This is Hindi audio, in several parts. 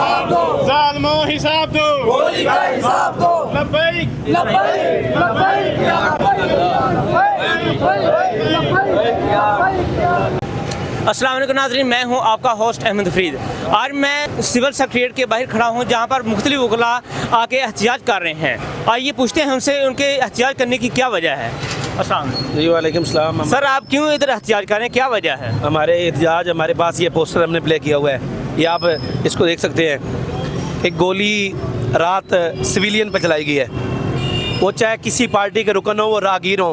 जालिमों हिसाब दो, गोली का हिसाब दो। लब्बैक लब्बैक लब्बैक या अस्सलाम वालेकुम नाज़रीन, मैं हूं आपका होस्ट अहमद फरीद। आज मैं सिविल सेक्रेटरीट के बाहर खड़ा हूं जहां पर मुख्तलिफ वकला आके एहतिजाज कर रहे हैं। आइए पूछते हैं उनसे उनके एहतिजाज करने की क्या वजह है। अस्सलाम वालेकुम। जी वालेकुम सलाम। सर, आप क्यों इधर एहतिजाज कर रहे हैं, क्या वजह है? हमारे एहतिजाज, हमारे पास ये पोस्टर हमने प्ले किया हुआ है, ये आप इसको देख सकते हैं। एक गोली रात सिविलियन पर चलाई गई है, वो चाहे किसी पार्टी के रुकन हो, वो राहगीर हो।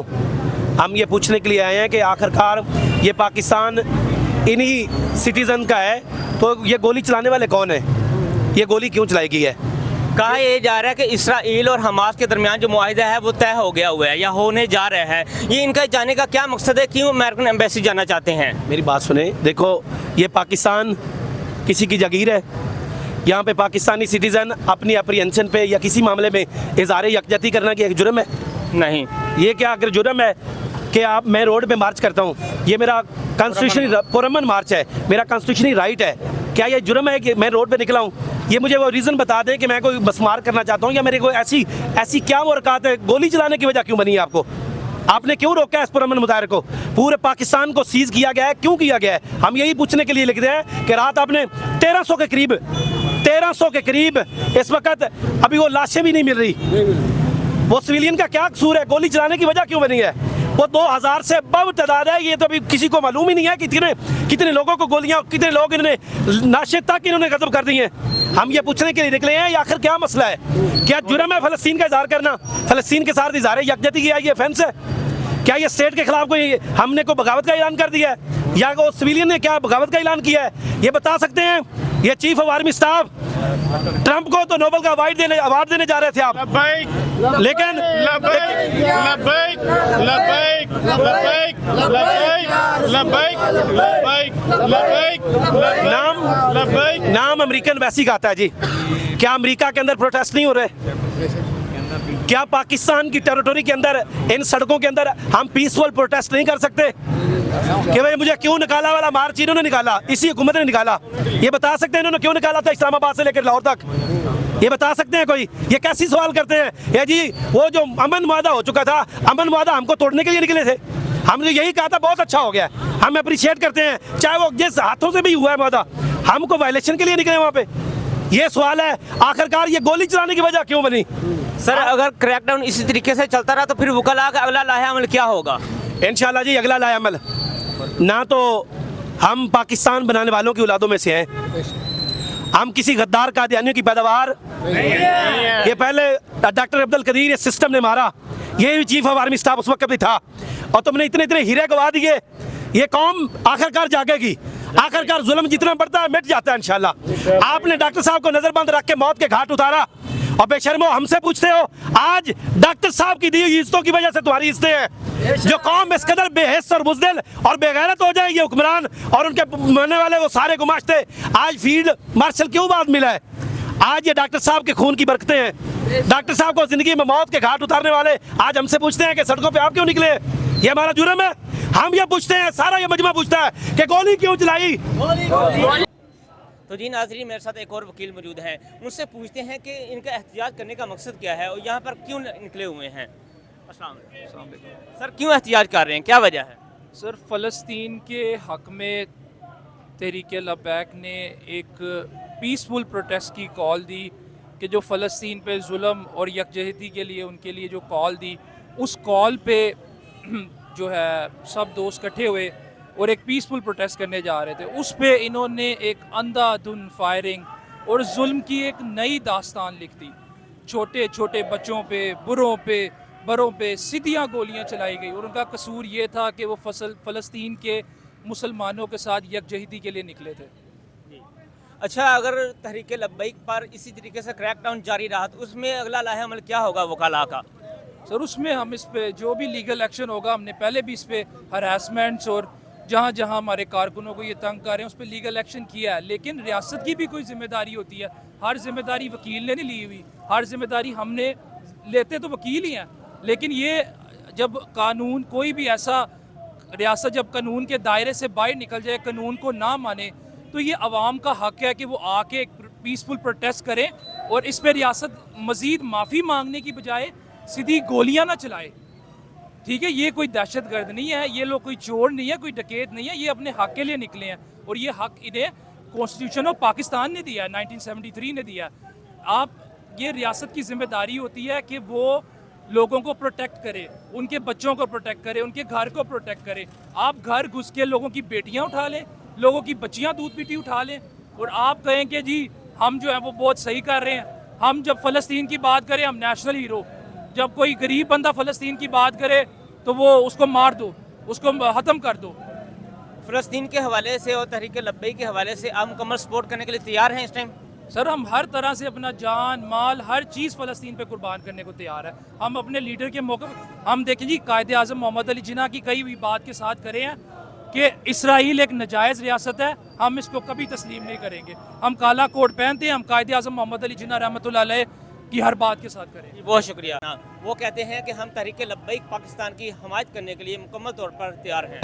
हम ये पूछने के लिए आए हैं कि आखिरकार ये पाकिस्तान इन्हीं सिटीज़न का है, तो ये गोली चलाने वाले कौन है, ये गोली क्यों चलाई गई है? कहा यह जा रहा है कि इसराइल और हमास के दरमियान जो मुआहिदा है वो तय हो गया हुआ है या होने जा रहा है। ये इनका जाने का क्या मकसद है, क्यों अमेरिकन एम्बेसी जाना चाहते हैं? मेरी बात सुने, देखो ये पाकिस्तान किसी की जागीर है। यहाँ पे पाकिस्तानी सिटीज़न अपनी अप्रीहेंशन पे या किसी मामले में इज़हार यकजहती करना कि एक जुर्म है? नहीं। ये क्या अगर जुर्म है कि मैं रोड पे मार्च करता हूँ, ये मेरा कॉन्स्टिट्यूशनल पुरअमन मार्च है, मेरा कॉन्स्टिट्यूशनल राइट है, क्या ये जुर्म है कि मैं रोड पे निकला हूँ? ये मुझे वो रीज़न बता दें कि मैं कोई बसमार करना चाहता हूँ या मेरे को ऐसी क्या वो हरकत है, गोली चलाने की वजह क्यों बनी है आपको? आपने क्यों रोका है इस पुरअमन मुजाहरे को? पूरे पाकिस्तान को सीज़ किया गया है, क्यों किया गया है? हम यही पूछने के लिए लिख रहे हैं कि रात आपने 1300 के करीब इस वक्त अभी वो लाशें भी नहीं मिल रही। वो सिविलियन का क्या कसूर है, गोली चलाने की वजह क्यों बनी है? वो 2000 से अब तादाद है, ये तो अभी किसी को मालूम ही नहीं है कि कितने लोगों को गोलियां, कितने लोग इन्होंने नाशे तक इन्होंने गजब कर दी हैं। हम ये पूछने के लिए निकले हैं, आखिर क्या मसला है? क्या जुर्म है फ़लस्तीन का इज़हार करना? फ़लस्तीन के साथ इज़हार यकजहती किया, ये ऑफेंस है? क्या ये स्टेट के खिलाफ कोई हमने को बगावत का ऐलान कर दिया है या वो सिविलियन ने क्या बगावत का ऐलान किया है? ये बता सकते हैं? ये chief of army staff Trump को तो नोबेल का अवार्ड देने जा रहे थे आप, लेकिन नाम अमेरिकन एम्बेसी का आता है जी। क्या अमेरिका के अंदर प्रोटेस्ट नहीं हो रहे? क्या पाकिस्तान की टेरिटरी के अंदर इन सड़कों के अंदर हम पीसफुल प्रोटेस्ट नहीं कर सकते? कि भाई मुझे क्यों निकाला वाला मार्च इन्होंने निकाला, इसी हुकूमत ने निकाला? ये बता सकते हैं इन्होंने क्यों निकाला था इस्लामाबाद से लेकर लाहौर तक? ये बता सकते हैं कोई? ये कैसी सवाल करते हैं? ये जी वो जो अमन वादा हो चुका था, अमन वादा हमको तोड़ने के लिए निकले थे। हमने यही कहा था बहुत अच्छा हो गया, हम अप्रिशिएट करते हैं, चाहे वो जिस हाथों से भी हुआ है वादा, हमको वायलेशन के लिए निकले वहाँ पे। ये सवाल है आखिरकार ये गोली चलाने की वजह क्यों बनी? सर, अगर क्रैकडाउन इसी तरीके से चलता रहा तो फिर वकला का अगला लाहे अमल क्या होगा? इंशाल्लाह जी अगला लाहे अमल ना तो हम पाकिस्तान बनाने वालों की औलादों में से हैं, हम किसी गद्दार कादियानियों की पैदावार ये पहले डॉक्टर अब्दुल कदीर इस सिस्टम ने मारा, ये भी चीफ ऑफ आर्मी स्टाफ उस वक्त भी था, और तुमने इतने हीरे गवा दिए। ये कौम आखिरकार जागेगी, आखिरकार जुल्म जितना बढ़ता है मिट जाता है इंशाल्लाह। आपने डॉक्टर साहब को नजरबंद रख के मौत के घाट उतारा और बेशर्मो हमसे पूछते हो आज डॉक्टर साहब की दी हुई इज्जतों की वजह से तुम्हारी इज्जतें हैं। जो कौम इस कदर बेहिस और बुज़दिल और बेगैरत हो जाए, ये हुक्मरान और उनके मरने वाले वो सारे गुमाश्ते, आज फील्ड मार्शल क्यों बाद मिला है? आज ये डॉक्टर साहब के खून की बरकतें हैं। डॉक्टर साहब को जिंदगी में मौत के घाट उतारने वाले आज हमसे पूछते हैं कि सड़कों पे आप क्यों निकले? ये हमारा जुर्म है? हम ये पूछते हैं, सारा ये मजमा पूछता है कि गोली क्यों चलाई? तो जी नाज़रीन, मेरे साथ एक और वकील मौजूद हैं, उनसे पूछते हैं कि इनका एहतिजाज करने का मकसद क्या है और यहाँ पर क्यों निकले हुए हैं। अस्सलाम वालेकुम। सर, क्यों एहतिजाज कर रहे हैं, क्या वजह है? सर, फ़लस्तीन के हक़ में तहरीक लब्बैक ने एक पीसफुल प्रोटेस्ट की कॉल दी कि जो फ़लस्तीन पे जुल्म और यकजहती के लिए उनके लिए जो कॉल दी, उस कॉल पे जो है सब दोस्त इकट्ठे हुए और एक पीसफुल प्रोटेस्ट करने जा रहे थे। उस पे इन्होंने एक अंधाधुन फायरिंग और जुल्म की एक नई दास्तान लिख दी। छोटे छोटे बच्चों पे, बड़ों पे सीधियाँ गोलियाँ चलाई गई और उनका कसूर ये था कि वो फ़लस्तीन के मुसलमानों के साथ यकजहती के लिए निकले थे। अच्छा, अगर तहरीक लब्बैक पर इसी तरीके से क्रैकडाउन जारी रहा तो उसमें अगला लाहे अमल क्या होगा वकला का? सर, उसमें हम इस पे जो भी लीगल एक्शन होगा, हमने पहले भी इस पे हरासमेंट्स और जहाँ जहाँ हमारे कारकुनों को ये तंग कर रहे हैं उस पर लीगल एक्शन किया है, लेकिन रियासत की भी कोई जिम्मेदारी होती है। हर जिम्मेदारी वकील ने नहीं ली हुई, हर जिम्मेदारी हमने लेते तो वकील ही हैं, लेकिन ये जब कानून कोई भी ऐसा रियासत जब कानून के दायरे से बाहर निकल जाए, कानून को ना माने, तो ये अवाम का हक है कि वो आके पीसफुल प्रोटेस्ट करें और इस पर रियासत मज़ीद माफ़ी मांगने की बजाय सीधी गोलियां ना चलाए। ठीक है, ये कोई दहशतगर्द नहीं है, ये लोग कोई चोर नहीं है, कोई डकैत नहीं है, ये अपने हक के लिए निकले हैं और ये हक इन्हें कॉन्स्टिट्यूशन ऑफ पाकिस्तान ने दिया है, 1973 ने दिया है। आप ये रियासत की जिम्मेदारी होती है कि वो लोगों को प्रोटेक्ट करे, उनके बच्चों को प्रोटेक्ट करे, उनके घर को प्रोटेक्ट करे। आप घर घुस के लोगों की बेटियां उठा लें, लोगों की बच्चियां दूध पीती उठा लें और आप कहें कि जी हम जो है वो बहुत सही कर रहे हैं। हम जब फ़लस्तीन की बात करें हम नेशनल हीरो, जब कोई गरीब बंदा फ़लस्तीन की बात करे तो वो उसको मार दो, उसको ख़त्म कर दो। फ़लस्तीन के हवाले से और तहरीक लब्बैक के हवाले से आप मुकम्मल सपोर्ट करने के लिए तैयार हैं इस टाइम? सर हम हर तरह से अपना जान माल हर चीज़ फ़लस्तीन पे कुर्बान करने को तैयार है। हम अपने लीडर के मौके हम देखें जी, कायदे आज़म मोहम्मद अली जिन्ना की कई हुई बात के साथ करें हैं कि इसराइल एक नाजायज़ रियासत है, हम इसको कभी तस्लीम नहीं करेंगे। हम काला कोट पहनते हैं, हम कायदे आज़म मोहम्मद अली जिन्ना रहमतुल्लाह अलैह की हर बात के साथ करें। बहुत शुक्रिया। वो कहते हैं कि हम तहरीक लब्बैक पाकिस्तान की हमायत करने के लिए मुकम्मल तौर पर तैयार हैं।